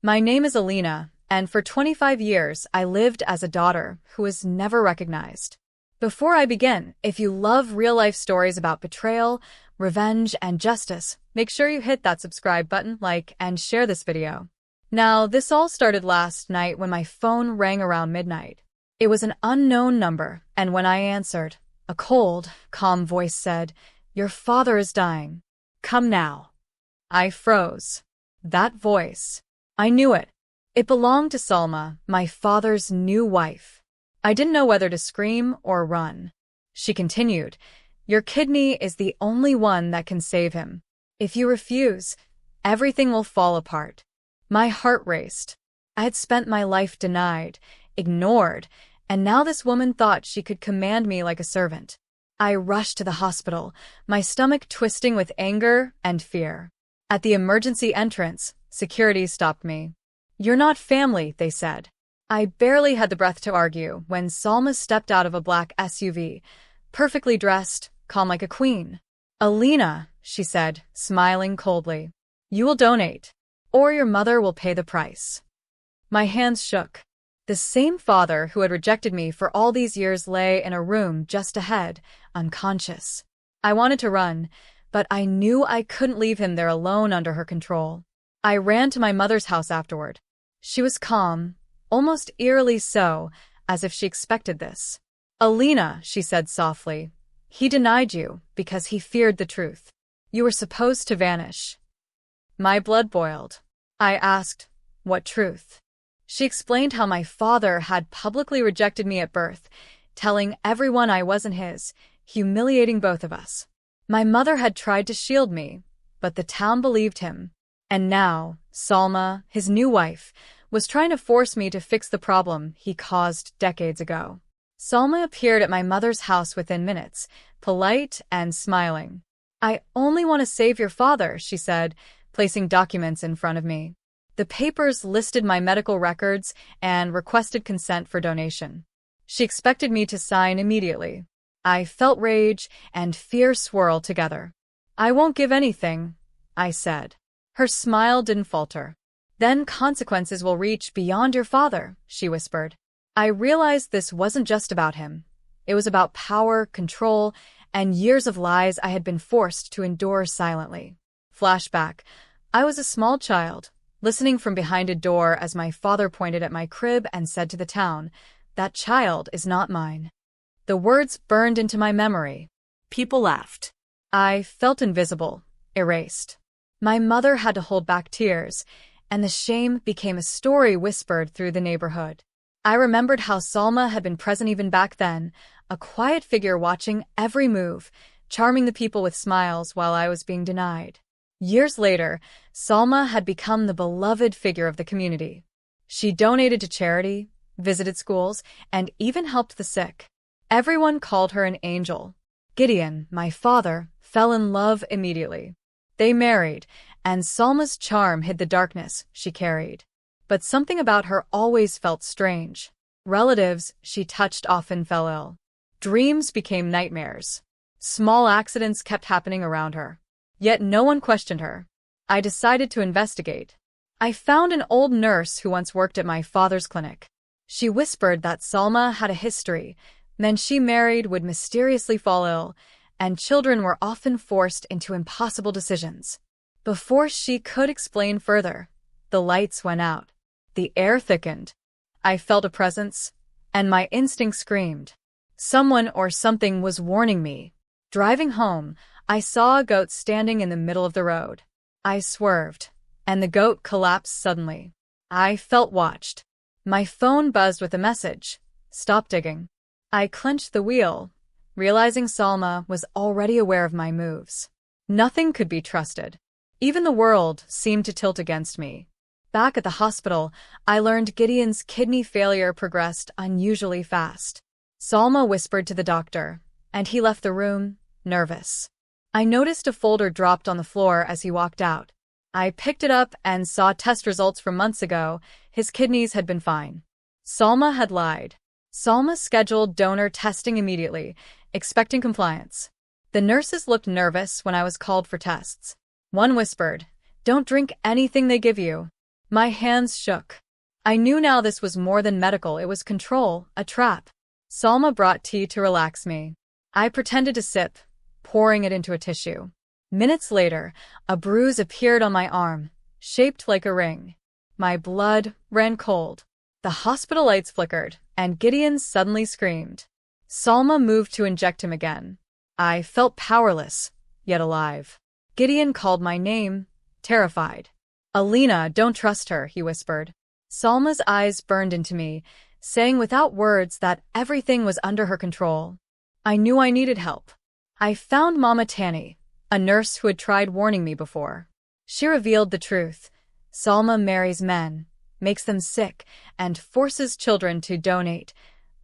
My name is Alina, and for 25 years I lived as a daughter who was never recognized. Before I begin, if you love real-life stories about betrayal, revenge, and justice, make sure you hit that subscribe button, like, and share this video. Now, this all started last night when my phone rang around midnight. It was an unknown number, and when I answered, a cold, calm voice said, "Your father is dying. Come now." I froze. That voice. I knew it. It belonged to Salma, my father's new wife. I didn't know whether to scream or run. She continued, "Your kidney is the only one that can save him. If you refuse, everything will fall apart." My heart raced. I had spent my life denied, ignored, and now this woman thought she could command me like a servant. I rushed to the hospital, my stomach twisting with anger and fear. At the emergency entrance, security stopped me. "You're not family," they said. I barely had the breath to argue when Salma stepped out of a black SUV, perfectly dressed, calm like a queen. "Alina," she said, smiling coldly, "you will donate, or your mother will pay the price." My hands shook. The same father who had rejected me for all these years lay in a room just ahead, unconscious. I wanted to run, but I knew I couldn't leave him there alone under her control. I ran to my mother's house afterward. She was calm, almost eerily so, as if she expected this. "Alina," she said softly, "he denied you because he feared the truth. You were supposed to vanish." My blood boiled. I asked, "What truth?" She explained how my father had publicly rejected me at birth, telling everyone I wasn't his, humiliating both of us. My mother had tried to shield me, but the town believed him. And now, Salma, his new wife, was trying to force me to fix the problem he caused decades ago. Salma appeared at my mother's house within minutes, polite and smiling. "I only want to save your father," she said, placing documents in front of me. The papers listed my medical records and requested consent for donation. She expected me to sign immediately. I felt rage and fear swirl together. "I won't give anything," I said. Her smile didn't falter. "Then consequences will reach beyond your father," she whispered. I realized this wasn't just about him. It was about power, control, and years of lies I had been forced to endure silently. Flashback. I was a small child, listening from behind a door as my father pointed at my crib and said to the town, "That child is not mine." The words burned into my memory. People laughed. I felt invisible, erased. My mother had to hold back tears, and the shame became a story whispered through the neighborhood. I remembered how Salma had been present even back then, a quiet figure watching every move, charming the people with smiles while I was being denied. Years later, Salma had become the beloved figure of the community. She donated to charity, visited schools, and even helped the sick. Everyone called her an angel. Gideon, my father, fell in love immediately. They married, and Salma's charm hid the darkness she carried. But something about her always felt strange. Relatives she touched often fell ill. Dreams became nightmares. Small accidents kept happening around her. Yet no one questioned her. I decided to investigate. I found an old nurse who once worked at my father's clinic. She whispered that Salma had a history. Men she married would mysteriously fall ill, and children were often forced into impossible decisions. Before she could explain further, the lights went out. The air thickened. I felt a presence, and my instinct screamed. Someone or something was warning me. Driving home, I saw a goat standing in the middle of the road. I swerved, and the goat collapsed suddenly. I felt watched. My phone buzzed with a message. "Stop digging." I clenched the wheel, realizing Salma was already aware of my moves. Nothing could be trusted. Even the world seemed to tilt against me. Back at the hospital, I learned Gideon's kidney failure progressed unusually fast. Salma whispered to the doctor, and he left the room, nervous. I noticed a folder dropped on the floor as he walked out. I picked it up and saw test results from months ago. His kidneys had been fine. Salma had lied. Salma scheduled donor testing immediately, expecting compliance. The nurses looked nervous when I was called for tests. One whispered, "Don't drink anything they give you." My hands shook. I knew now this was more than medical, it was control, a trap. Salma brought tea to relax me. I pretended to sip, pouring it into a tissue. Minutes later, a bruise appeared on my arm, shaped like a ring. My blood ran cold. The hospital lights flickered, and Gideon suddenly screamed. Salma moved to inject him again. I felt powerless, yet alive. Gideon called my name, terrified. "Alina, don't trust her," he whispered. Salma's eyes burned into me, saying without words that everything was under her control. I knew I needed help. I found Mama Tani, a nurse who had tried warning me before. She revealed the truth. Salma marries men, makes them sick, and forces children to donate,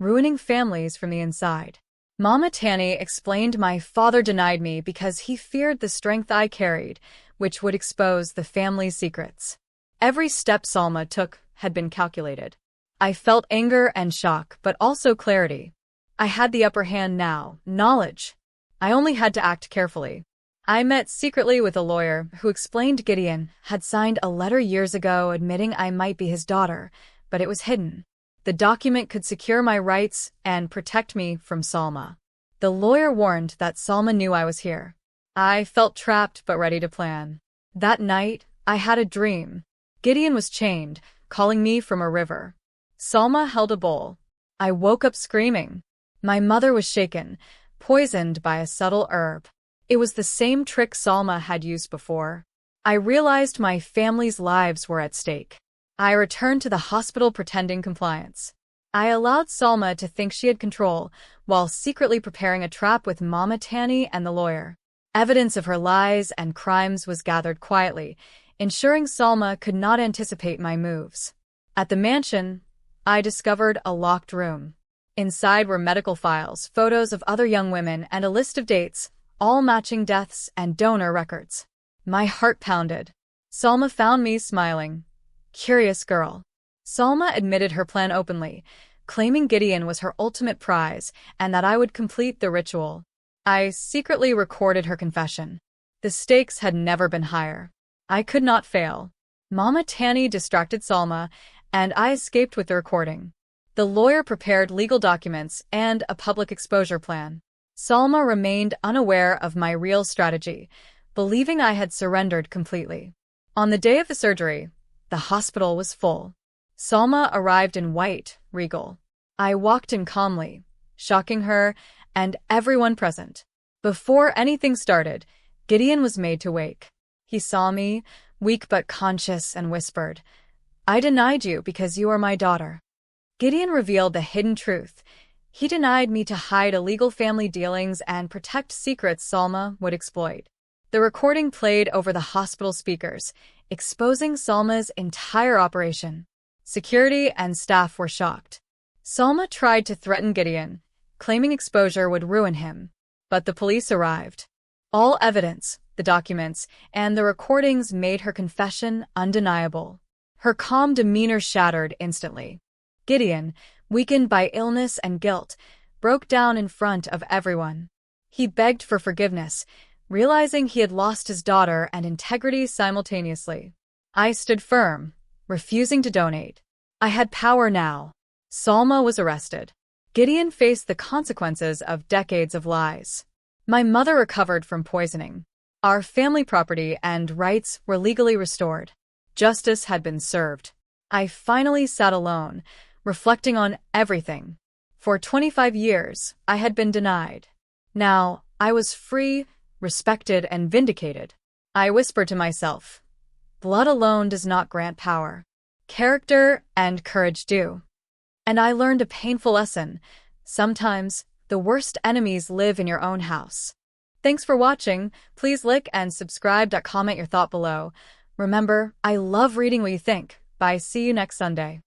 ruining families from the inside. Mama Tani explained my father denied me because he feared the strength I carried, which would expose the family's secrets. Every step Salma took had been calculated. I felt anger and shock, but also clarity. I had the upper hand now, knowledge. I only had to act carefully. I met secretly with a lawyer who explained Gideon had signed a letter years ago admitting I might be his daughter, but it was hidden. The document could secure my rights and protect me from Salma. The lawyer warned that Salma knew I was here. I felt trapped but ready to plan. That night, I had a dream. Gideon was chained, calling me from a river. Salma held a bowl. I woke up screaming. My mother was shaken, poisoned by a subtle herb. It was the same trick Salma had used before. I realized my family's lives were at stake. I returned to the hospital pretending compliance. I allowed Salma to think she had control, while secretly preparing a trap with Mama Tani and the lawyer. Evidence of her lies and crimes was gathered quietly, ensuring Salma could not anticipate my moves. At the mansion, I discovered a locked room. Inside were medical files, photos of other young women, and a list of dates, all matching deaths and donor records. My heart pounded. Salma found me smiling. Curious girl. Salma admitted her plan openly, claiming Gideon was her ultimate prize and that I would complete the ritual. I secretly recorded her confession. The stakes had never been higher. I could not fail. Mama Tani distracted Salma, and I escaped with the recording. The lawyer prepared legal documents and a public exposure plan. Salma remained unaware of my real strategy, believing I had surrendered completely. On the day of the surgery, the hospital was full. Salma arrived in white, regal. I walked in calmly, shocking her and everyone present. Before anything started, Gideon was made to wake. He saw me, weak but conscious, and whispered, "I denied you because you are my daughter." Gideon revealed the hidden truth. He denied me to hide illegal family dealings and protect secrets Salma would exploit. The recording played over the hospital speakers, exposing Salma's entire operation. Security and staff were shocked. Salma tried to threaten Gideon, claiming exposure would ruin him. But the police arrived. All evidence, the documents, and the recordings made her confession undeniable. Her calm demeanor shattered instantly. Gideon, weakened by illness and guilt, broke down in front of everyone. He begged for forgiveness, realizing he had lost his daughter and integrity simultaneously. I stood firm, refusing to donate. I had power now. Salma was arrested. Gideon faced the consequences of decades of lies. My mother recovered from poisoning. Our family property and rights were legally restored. Justice had been served. I finally sat alone, reflecting on everything. For 25 years, I had been denied. Now, I was free, respected, and vindicated. I whispered to myself, blood alone does not grant power. Character and courage do. And I learned a painful lesson. Sometimes, the worst enemies live in your own house. Thanks for watching. Please like and subscribe. Comment your thought below. Remember, I love reading what you think. Bye. See you next Sunday.